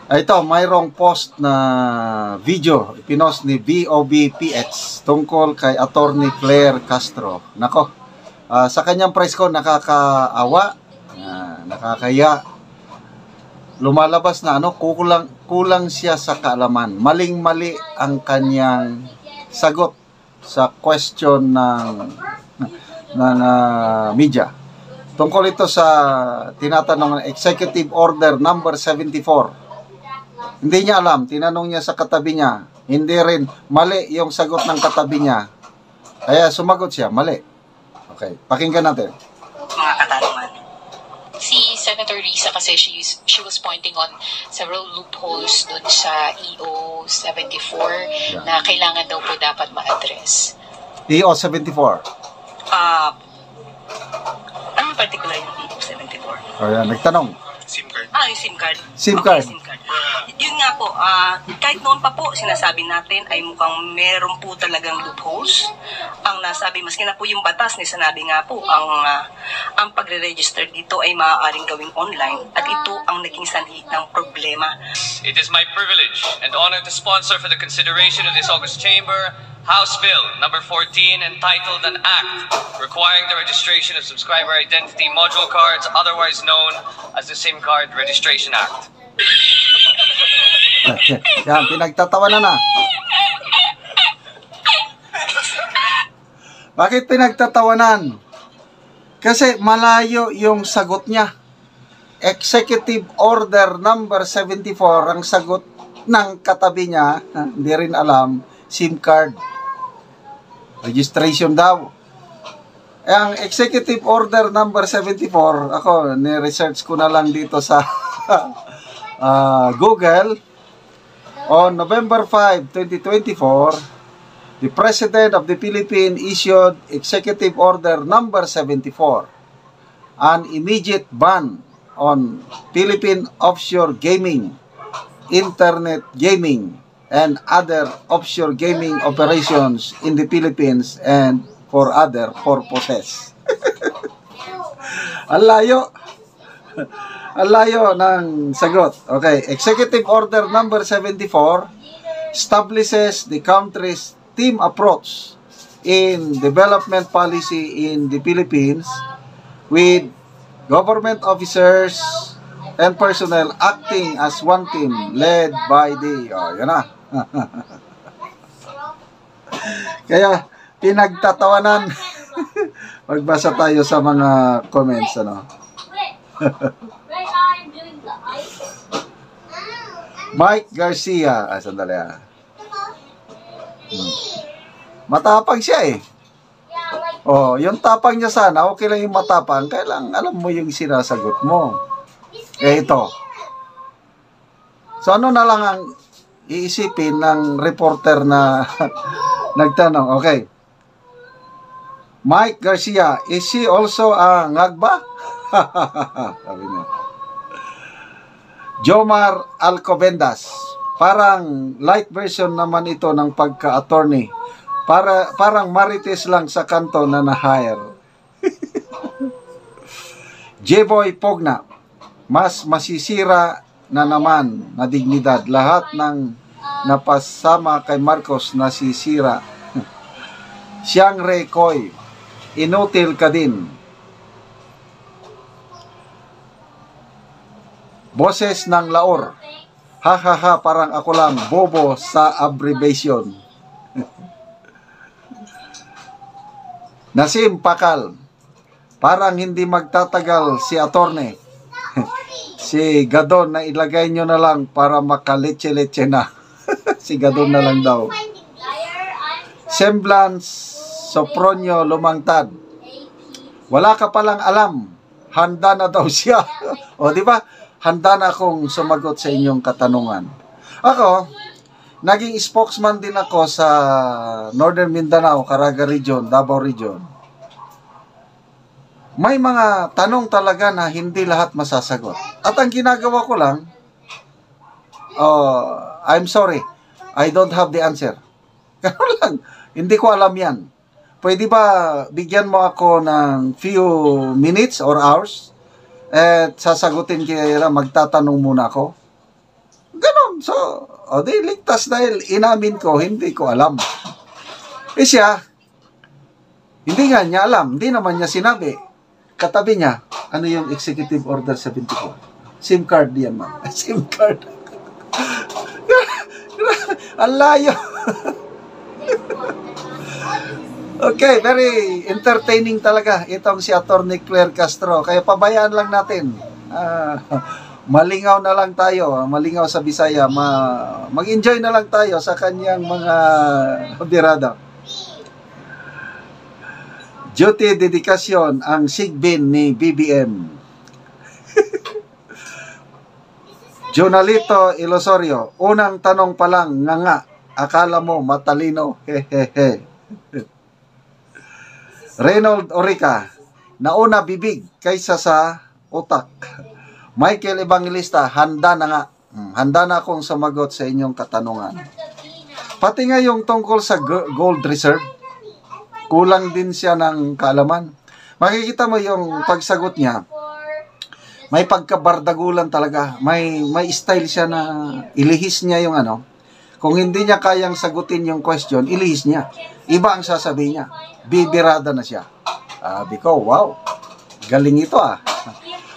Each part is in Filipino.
Ito, mayroong post na video pinost ni BOBPX tungkol kay Attorney Claire Castro. Nako, sa kanyang press ko nakakaawa, nakakaya. Lumalabas na kulang siya sa kaalaman. Maling-mali ang kanyang sagot sa question ng media. Tungkol ito sa tinatanong ng Executive Order number 74. Hindi niya alam, tinanong niya sa katabi niya. Hindi rin, mali yung sagot ng katabi niya. Kaya sumagot siya, mali. Okay, pakinggan natin. Mga katanungan. Si Senator Risa kasi she was pointing on several loopholes dun sa EO 74 na kailangan daw po dapat ma-address. EO 74. Anong particular yung EO 74? Ayan, nagtanong. SIM card. Yung SIM card. SIM card. Okay, SIM card. Yun nga po, kahit noon pa po, sinasabi natin ay mukhang meron po talagang loopholes. Ang nasabi, maski na po yung batas ni sinabi nga po, ang pagre-register dito ay maaaring gawing online at ito ang naging sanhi ng problema. It is my privilege and honor to sponsor for the consideration of this August Chamber House Bill number 14 entitled an Act requiring the registration of subscriber identity module cards, otherwise known as the SIM Card Registration Act. Yan, pinagtatawanan na. Bakit pinagtatawanan? Kasi malayo yung sagot niya. Executive Order number 74 ang sagot ng katabi niya, hindi rin alam, SIM card registration daw. Ang Executive Order number 74, ako, ni-research ko na lang dito sa Google. On November 5, 2024, the President of the Philippines issued Executive Order number 74, an immediate ban on Philippine offshore gaming, internet gaming, and other offshore gaming operations in the Philippines and for other purposes. Ang layo. Ang layo ng sagot. Okay, Executive Order number 74 establishes the country's team approach in development policy in the Philippines with government officers and personnel acting as one team led by the yan na. Kaya pinagtatawanan. Magbasa tayo sa mga comments Mike Garcia, sandali matapang siya yung tapang niya sana, okay lang yung matapang, kailang alam mo yung sinasagot mo. Ito. So ano na lang ang iisipin ng reporter na nagtanong. Okay. Mike Garcia, is she also a ngagba? Sabi niya. Jomar Alcobendas, parang light version naman ito ng pagka-attorney. Parang marites lang sa kanto na na-hire. J-Boy Pogna, mas masisira na naman na dignidad. Lahat ng napasama kay Marcos nasisira. Siyang Rekoy, inutil ka din. Boses ng Laor, ha, parang ako lang, bobo sa abbreviation. Nasim Pakal, parang hindi magtatagal si attorney. Si Gadon na ilagay nyo na lang para makaleche-leche na. Si Gadon na lang daw. Semblance Sopronio Lumangtad, wala ka palang alam, handa na daw siya. O di ba? Handa na akong sumagot sa inyong katanungan. Ako, naging spokesman din ako sa Northern Mindanao, Caraga Region, Davao Region. May mga tanong talaga na hindi lahat masasagot. At ang ginagawa ko lang, I'm sorry, I don't have the answer. Ganun lang, hindi ko alam yan. Pwede ba bigyan mo ako ng few minutes or hours? At sasagutin kaya magtatanong muna ako? ganun. So, di ligtas dahil inamin ko, hindi ko alam. Siya, hindi nga niya alam, hindi naman niya sinabi. Katabi niya, ano yung Executive Order 74? SIM card yan, ma'am. SIM card. Ang layo. Okay, very entertaining talaga itong si Attorney Claire Castro. Kaya pabayaan lang natin. Malingaw na lang tayo, malingaw sa Bisaya. Mag-enjoy na lang tayo sa kanyang mga birada. Duty dedikasyon ang sigbin ni BBM. Jonalito Ilosorio, unang tanong pa lang, nga, akala mo matalino, hehehe. Reynold Orica, nauna bibig kaysa sa utak. Michael Evangelista, handa na nga. Handa na akong sumagot sa inyong katanungan. Pati nga yung tungkol sa gold reserve, kulang din siya ng kaalaman. Makikita mo yung pagsagot niya, may pagkabardagulan talaga. May style siya na ilihis niya yung ano. Kung hindi niya kayang sagutin yung question, ilihis niya. Iba ang sasabihin niya. Bibirada na siya. Sabi ko, wow, galing ito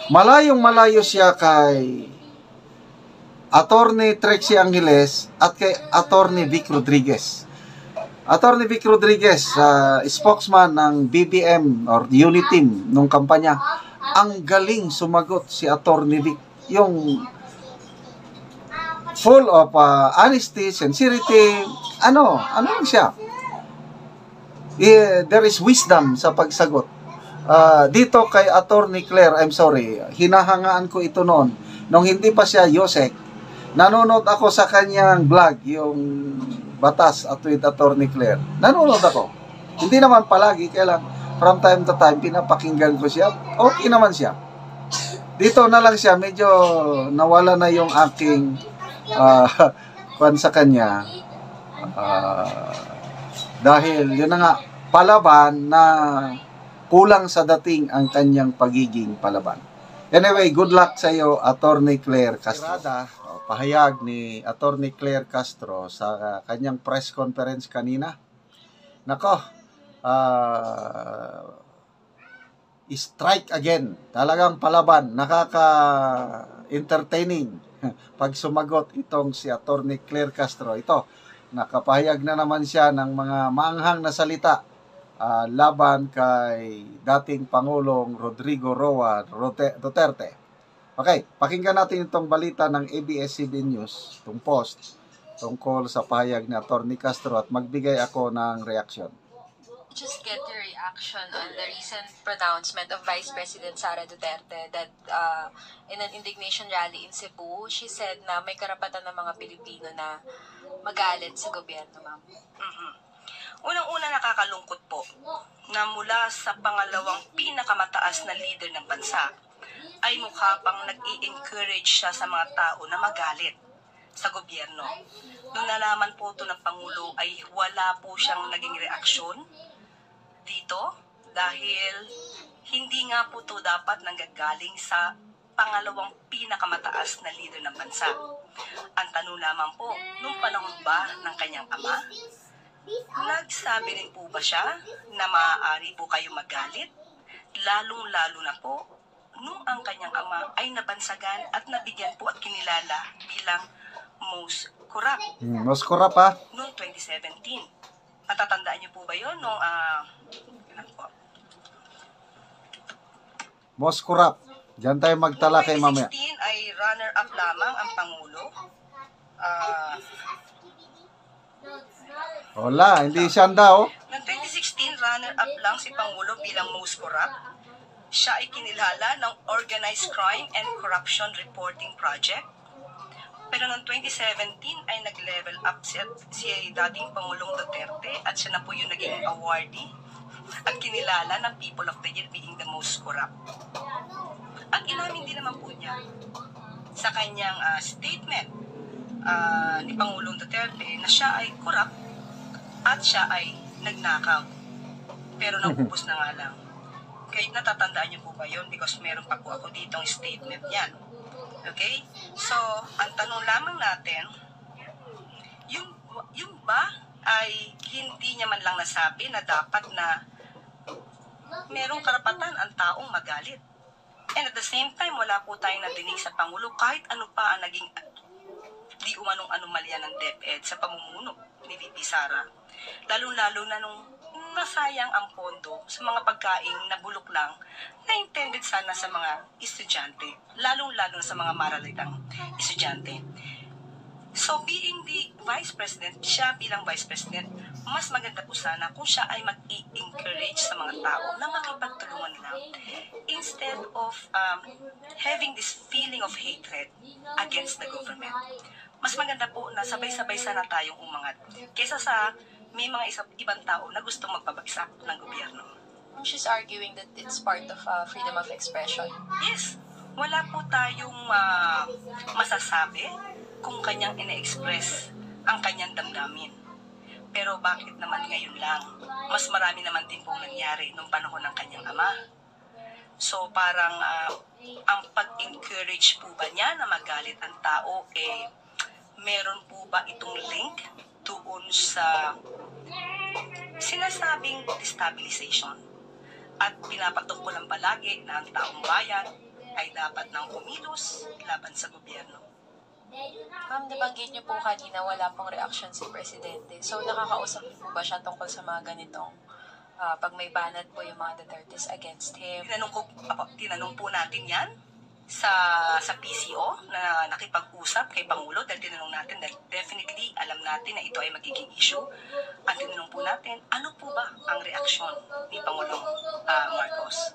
Malayong malayo siya kay Attorney Trixie Angeles at kay Attorney Vic Rodriguez. Attorney Vic Rodriguez, spokesman ng BBM or unit team nung kampanya. Ang galing sumagot si Attorney Vic. Yung full of honesty, sincerity, ano lang siya. There is wisdom sa pagsagot. Dito kay Attorney Claire, I'm sorry, hinahangaan ko ito noon. Nung hindi pa siya Yosek, nanonood ako sa kanyang vlog, yung Batas at with Attorney Claire. Nanonood ako. Hindi naman palagi, kaya lang from time to time, pinapakinggan ko siya. Okay naman siya. Dito na lang siya, medyo nawala na yung aking kwan sa kanya. Dahil yun na nga, palaban na kulang sa dating ang kanyang pagiging palaban. Anyway, good luck sa iyo, Attorney Claire Castro. Pahayag ni Attorney Claire Castro sa kanyang press conference kanina. Nako, strike again. Talagang palaban, nakaka-entertaining pag sumagot itong si Attorney Claire Castro. Ito, nakapahayag na naman siya ng mga maanghang na salita laban kay dating Pangulong Rodrigo Roa Duterte. Okay, pakinggan natin itong balita ng ABS-CBN News, itong post tungkol sa pahayag ni Attorney Castro at magbigay ako ng reaksyon. Just get your reaction on the recent pronouncement of Vice President Sara Duterte that in an indignation rally in Cebu, she said na may karapatan ng mga Pilipino na magalit sa gobyerno, ma'am. Unang-una, nakakalungkot po na mula sa pangalawang pinakamataas na leader ng bansa ay mukha pang nag-i-encourage siya sa mga tao na magalit sa gobyerno. Nung nalaman po ito ng Pangulo ay wala po siyang naging reaksyon dito dahil hindi nga po ito dapat nanggagaling sa pangalawang pinakamataas na leader ng bansa. Ang tanong lamang po, nung panahon ba ng kanyang ama, nagsabi rin po ba siya na maaari po kayo magalit? Lalong-lalo na po nung ang kanyang ama ay nabansagan at nabigyan po at kinilala bilang most corrupt. Most corrupt ha? Noong 2017. Matatandaan niyo po ba yun? Nung, most corrupt. Diyan tayo magtala kay mamaya. Noong 2016 ay runner-up lamang ang Pangulo. Wala, hindi siya daw. Noong 2016, runner-up lang si Pangulo bilang most corrupt. Siya ay kinilala ng Organized Crime and Corruption Reporting Project. Pero noong 2017 ay nag-level up si dating Pangulong Duterte at siya na po yung naging awardee at kinilala ng People of the Year being the most corrupt. At inamin din naman po niya sa kanyang statement ni Pangulong Duterte na siya ay corrupt at siya ay nagnakaw. Pero naubos na nga lang. Kaya natatandaan niyo po ba yun? Because meron pa po ako ditong statement yan. Okay? So, ang tanong lamang natin, yung ba ay hindi niya man lang nasabi na dapat na merong karapatan ang taong magalit. And at the same time, wala po tayong nadinig sa Pangulo kahit ano pa ang naging di umanong anomalya ng DepEd sa pamumuno ni VP Sara. Lalo-lalo na nung nasayang ang pondo sa mga pagkaing na bulok lang na intended sana sa mga estudyante, lalong-lalo na sa mga maralitang estudyante. So, being the Vice President, siya bilang Vice President, mas maganda po sana kung siya ay mag-i-encourage sa mga tao na makipagtulungan lang instead of having this feeling of hatred against the government. Mas maganda po na sabay-sabay sana tayong umangat kesa sa may mga ibang tao na gusto magpabagsak ng gobyerno. She's arguing that it's part of freedom of expression. Yes, wala po tayong masasabi kung kanyang ina-express ang kanyang damdamin. Pero bakit naman ngayon lang? Mas marami naman din pong nangyari nung panahon ng kanyang ama. So parang ang pag-encourage po ba niya na magalit ang tao, meron po ba itong link doon sa sinasabing destabilization? At pinapatok ko lang palagi na ang taong bayan ay dapat nang kumilos laban sa gobyerno. Ma'am, nabanggit niyo po kanina wala pong reaction si Presidente. So, nakakausap niyo po ba siya tungkol sa mga ganitong pag may banat po yung mga Dutertes against him? Tinanong po natin yan sa PCO na nakipag-usap kay Pangulo dahil tinanong natin dahil definitely alam natin na ito ay magiging issue. At tinanong po natin, ano po ba ang reaksyon ni Pangulong Marcos?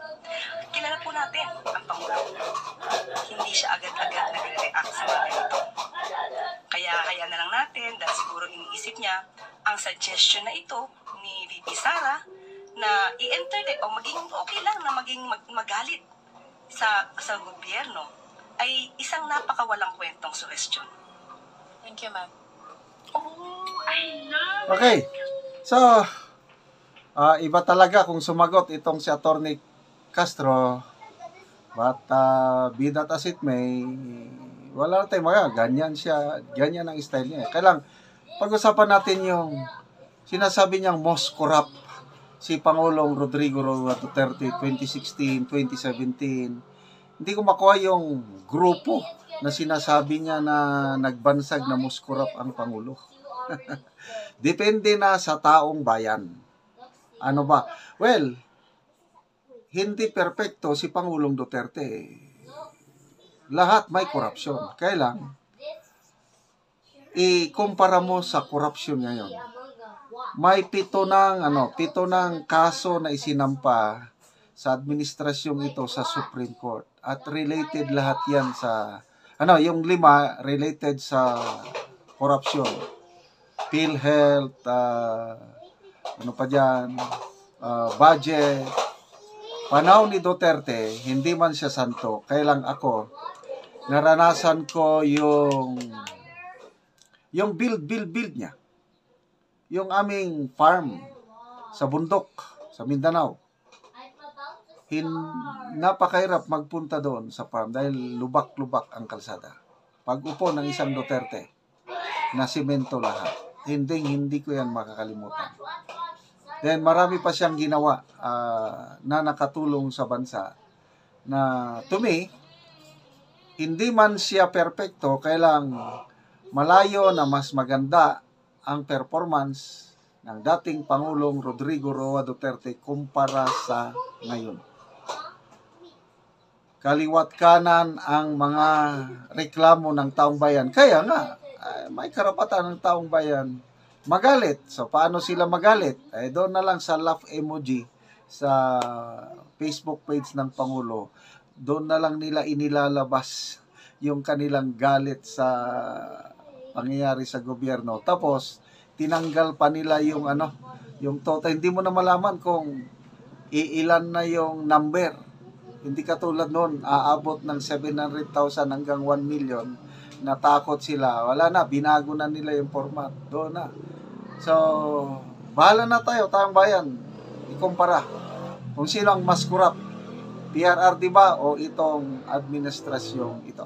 Kilala po natin ang Pangulo. Hindi siya agad-agad nagre-react sa mga ito. Kaya hayaan na lang natin dahil siguro iniisip niya ang suggestion na ito ni VP Sara na i-entertain o maging okay lang na maging magalit sa gobyerno ay isang napakawalang kwentong suggestion. Thank you, ma'am. Okay. So, iba talaga kung sumagot itong si Attorney Castro. But, be that as it may, wala na tayong ganyan siya, ganyan ang style niya. Kailang, pag-usapan natin yung sinasabi niyang most corrupt si Pangulong Rodrigo Roa Duterte 2016, 2017. Hindi ko makuha yung grupo na sinasabi niya na nagbansag na most corrupt ang Pangulo. Depende na sa taong bayan. Ano ba? Well, hindi perpekto si Pangulong Duterte. Lahat may korupsyon. Kailang ikumpara mo sa korupsyon ngayon. May pito ng kaso na isinampa sa administrasyong ito sa Supreme Court. At related lahat yan sa, yung 5 related sa korupsyon. PhilHealth, budget. Panahon ni Duterte, hindi man siya santo. Kailang ako, naranasan ko yung build niya. Yung aming farm sa bundok, sa Mindanao. Napakahirap magpunta doon sa farm dahil lubak-lubak ang kalsada. Pag upo ng isang Duterte, na simento lahat. Hindi ko yan makakalimutan. Then marami pa siyang ginawa na nakatulong sa bansa na to me, hindi man siya perpekto, kailang malayo na mas maganda ang performance ng dating Pangulong Rodrigo Roa Duterte kumpara sa ngayon. Kaliwat kanan ang mga reklamo ng taong bayan. Kaya nga, may karapatan ng taong bayan magalit. So, paano sila magalit? Doon na lang sa laugh emoji sa Facebook page ng Pangulo. Doon na lang nila inilalabas yung kanilang galit sa pangyayari sa gobyerno. Tapos, tinanggal pa nila yung yung total. Hindi mo na malaman kung iilan na yung number. Hindi katulad noon, aabot ng 700,000 hanggang 1 million. Natakot sila. Wala na, binago na nila yung format. Doon na. So, bahala na tayo, tayong bayan. Ikumpara kung sino ang mas corrupt. PRRD ba o itong administrasyong ito?